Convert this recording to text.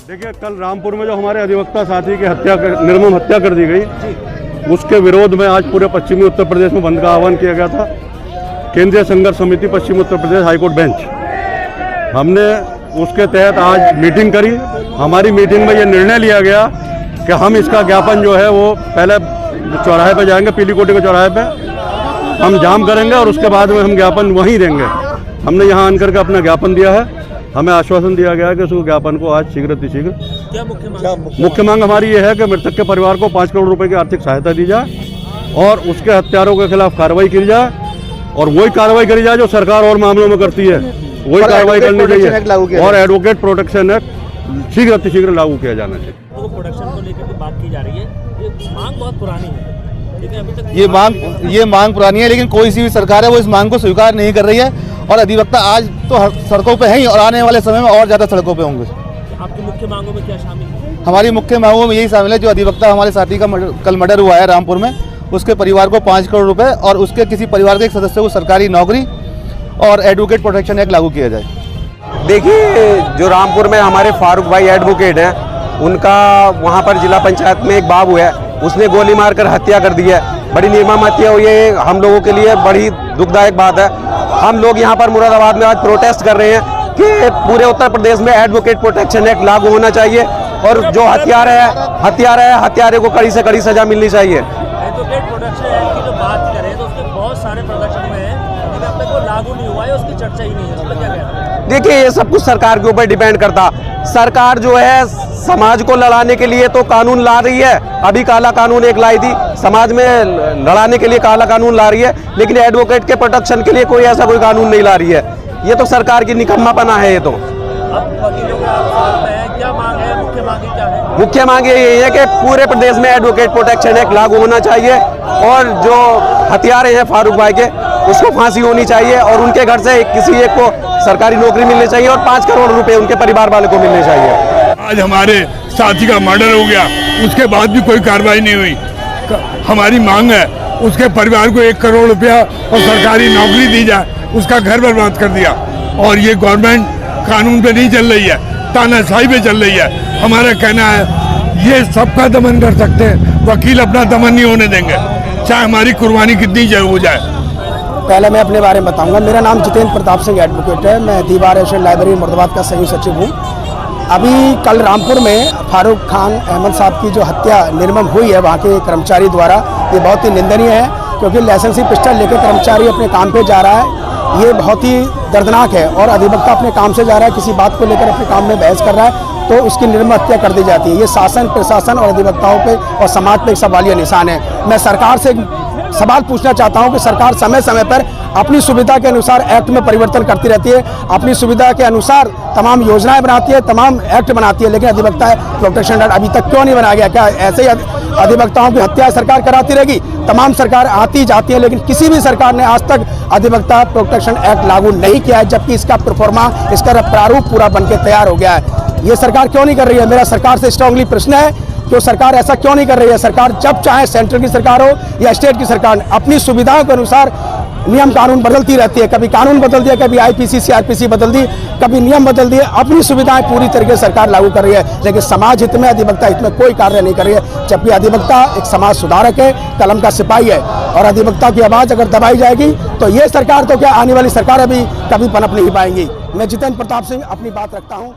देखिए, कल रामपुर में जो हमारे अधिवक्ता साथी की निर्मम हत्या कर दी गई, उसके विरोध में आज पूरे पश्चिमी उत्तर प्रदेश में बंद का आह्वान किया गया था। केंद्रीय संघर्ष समिति पश्चिमी उत्तर प्रदेश हाईकोर्ट बेंच, हमने उसके तहत आज मीटिंग करी। हमारी मीटिंग में ये निर्णय लिया गया कि हम इसका ज्ञापन जो है वो पहले चौराहे पे जाएंगे, पीली कोठी के चौराहे पे हम जाम करेंगे और उसके बाद में हम ज्ञापन वहीं देंगे। हमने यहाँ आकर के अपना ज्ञापन दिया है। हमें आश्वासन दिया गया है कि उस ज्ञापन को आज शीघ्र अतिशीघ्र। क्या मुख्य मांग हमारी ये है कि मृतक के परिवार को 5 करोड़ रुपए की आर्थिक सहायता दी जाए और उसके हत्यारों के खिलाफ कार्रवाई की जाए, और वही कार्रवाई करी जाए जो सरकार और मामलों में करती है, वही कार्रवाई करनी चाहिए, और एडवोकेट प्रोटेक्शन एक्ट शीघ्र अतिशीघ्र लागू किया जाना चाहिए। तो प्रोडक्शन को लेकर के बात की जा रही है, ये मांग बहुत पुरानी है, लेकिन अभी तक ये मांग पुरानी है, लेकिन कोई सी भी सरकार है वो इस मांग को स्वीकार नहीं कर रही है। और अधिवक्ता आज तो सड़कों पे हैं ही, और आने वाले समय में और ज़्यादा सड़कों पे होंगे। आपकी मुख्य मांगों में क्या शामिल है? हमारी मुख्य मांगों में यही शामिल है, जो अधिवक्ता हमारे साथी का कल मर्डर हुआ है रामपुर में, उसके परिवार को 5 करोड़ रुपए और उसके किसी परिवार के एक सदस्य को सरकारी नौकरी और एडवोकेट प्रोटेक्शन एक्ट लागू किया जाए। देखिए, जो रामपुर में हमारे फारूक भाई एडवोकेट हैं, उनका वहाँ पर जिला पंचायत में एक बाबू है, उसने गोली मारकर हत्या कर दी है। बड़ी निर्मम हत्या हुई है, हम लोगों के लिए बड़ी दुखदायक बात है। हम लोग यहाँ पर मुरादाबाद में आज प्रोटेस्ट कर रहे हैं कि पूरे उत्तर प्रदेश में एडवोकेट प्रोटेक्शन एक्ट लागू होना चाहिए, और जो हत्यारे को कड़ी से कड़ी सजा मिलनी चाहिए। एडवोकेट प्रोटेक्शन एक्ट की जो बात करें तो उसके बहुत सारे प्रोटेक्शन हुए हैं, लेकिन अब तक वो लागू नहीं हुआ है, उसकी चर्चा ही नहीं है। उस पर क्या कहना है? देखिए, ये सब कुछ सरकार के ऊपर डिपेंड करता। सरकार जो है समाज को लड़ाने के लिए तो कानून ला रही है, अभी काला कानून एक लाई थी, समाज में लड़ाने के लिए काला कानून ला रही है, लेकिन एडवोकेट के प्रोटेक्शन के लिए कोई ऐसा कोई कानून नहीं ला रही है। ये तो सरकार की निकम्मापना है। ये तो अब वकीलों का आप हैं, क्या मांग है? मुख्य मांग क्या है? मुख्य मांग यही है कि पूरे प्रदेश में एडवोकेट प्रोटेक्शन एक्ट लागू होना चाहिए, और जो हत्यारे हैं फारूक भाई के, उसको फांसी होनी चाहिए, और उनके घर से किसी एक को सरकारी नौकरी मिलनी चाहिए, और 5 करोड़ रुपए उनके परिवार वाले को मिलने चाहिए। आज हमारे साथी का मर्डर हो गया, उसके बाद भी कोई कार्रवाई नहीं हुई। हमारी मांग है उसके परिवार को 1 करोड़ रुपया और सरकारी नौकरी दी जाए। उसका घर बर्बाद कर दिया, और ये गवर्नमेंट कानून पे नहीं चल रही है, तानाशाही पे चल रही है। हमारा कहना है ये सबका दमन कर सकते हैं, वकील अपना दमन नहीं होने देंगे, चाहे हमारी कुर्बानी कितनी हो जाए। पहले मैं अपने बारे में बताऊंगा। मेरा नाम जितेंद्र प्रताप सिंह एडवोकेट है। मैं दीवार एशियन लाइब्रेरी मुरादाबाद का संयुक्त सचिव हूँ। अभी कल रामपुर में फारूक खान अहमद साहब की जो हत्या निर्मम हुई है वहाँ के कर्मचारी द्वारा, ये बहुत ही निंदनीय है, क्योंकि लाइसेंसी पिस्टल लेकर कर्मचारी अपने काम पे जा रहा है। ये बहुत ही दर्दनाक है, और अधिवक्ता अपने काम से जा रहा है, किसी बात को लेकर अपने काम में बहस कर रहा है, तो उसकी निर्मम हत्या कर दी जाती है। ये शासन, प्रशासन और अधिवक्ताओं पे और समाज पे एक सवालिया निशान है। मैं सरकार से सवाल पूछना चाहता हूं कि सरकार समय समय पर अपनी सुविधा के अनुसार एक्ट में परिवर्तन करती रहती है, अपनी सुविधा के अनुसार तमाम योजनाएं बनाती है, तमाम एक्ट बनाती है, लेकिन अधिवक्ता प्रोटेक्शन एक्ट अभी तक क्यों नहीं बनाया गया? क्या ऐसे ही अधिवक्ताओं की हत्या सरकार कराती रहेगी? तमाम सरकार आती जाती है, लेकिन किसी भी सरकार ने आज तक अधिवक्ता प्रोटेक्शन एक्ट लागू नहीं किया है, जबकि इसका प्रोफॉर्मा, इसका प्रारूप पूरा बनकर तैयार हो गया है। ये सरकार क्यों नहीं कर रही है? मेरा सरकार से स्ट्रांगली प्रश्न है कि सरकार ऐसा क्यों नहीं कर रही है? सरकार जब चाहे, सेंट्रल की सरकार हो या स्टेट की सरकार, अपनी सुविधाओं के अनुसार नियम कानून बदलती रहती है। कभी कानून बदल दिया, कभी IPC CRPC बदल दी, कभी नियम बदल दिए। अपनी सुविधाएं पूरी तरीके से सरकार लागू कर रही है, लेकिन समाज हित में, अधिवक्ता हित में कोई कार्य नहीं कर रही है। जबकि अधिवक्ता एक समाज सुधारक है, कलम का सिपाही है, और अधिवक्ता की आवाज़ अगर दबाई जाएगी तो ये सरकार तो क्या, आने वाली सरकार अभी कभी पनप नहीं पाएंगी। मैं जितेंद्र प्रताप सिंह अपनी बात रखता हूँ।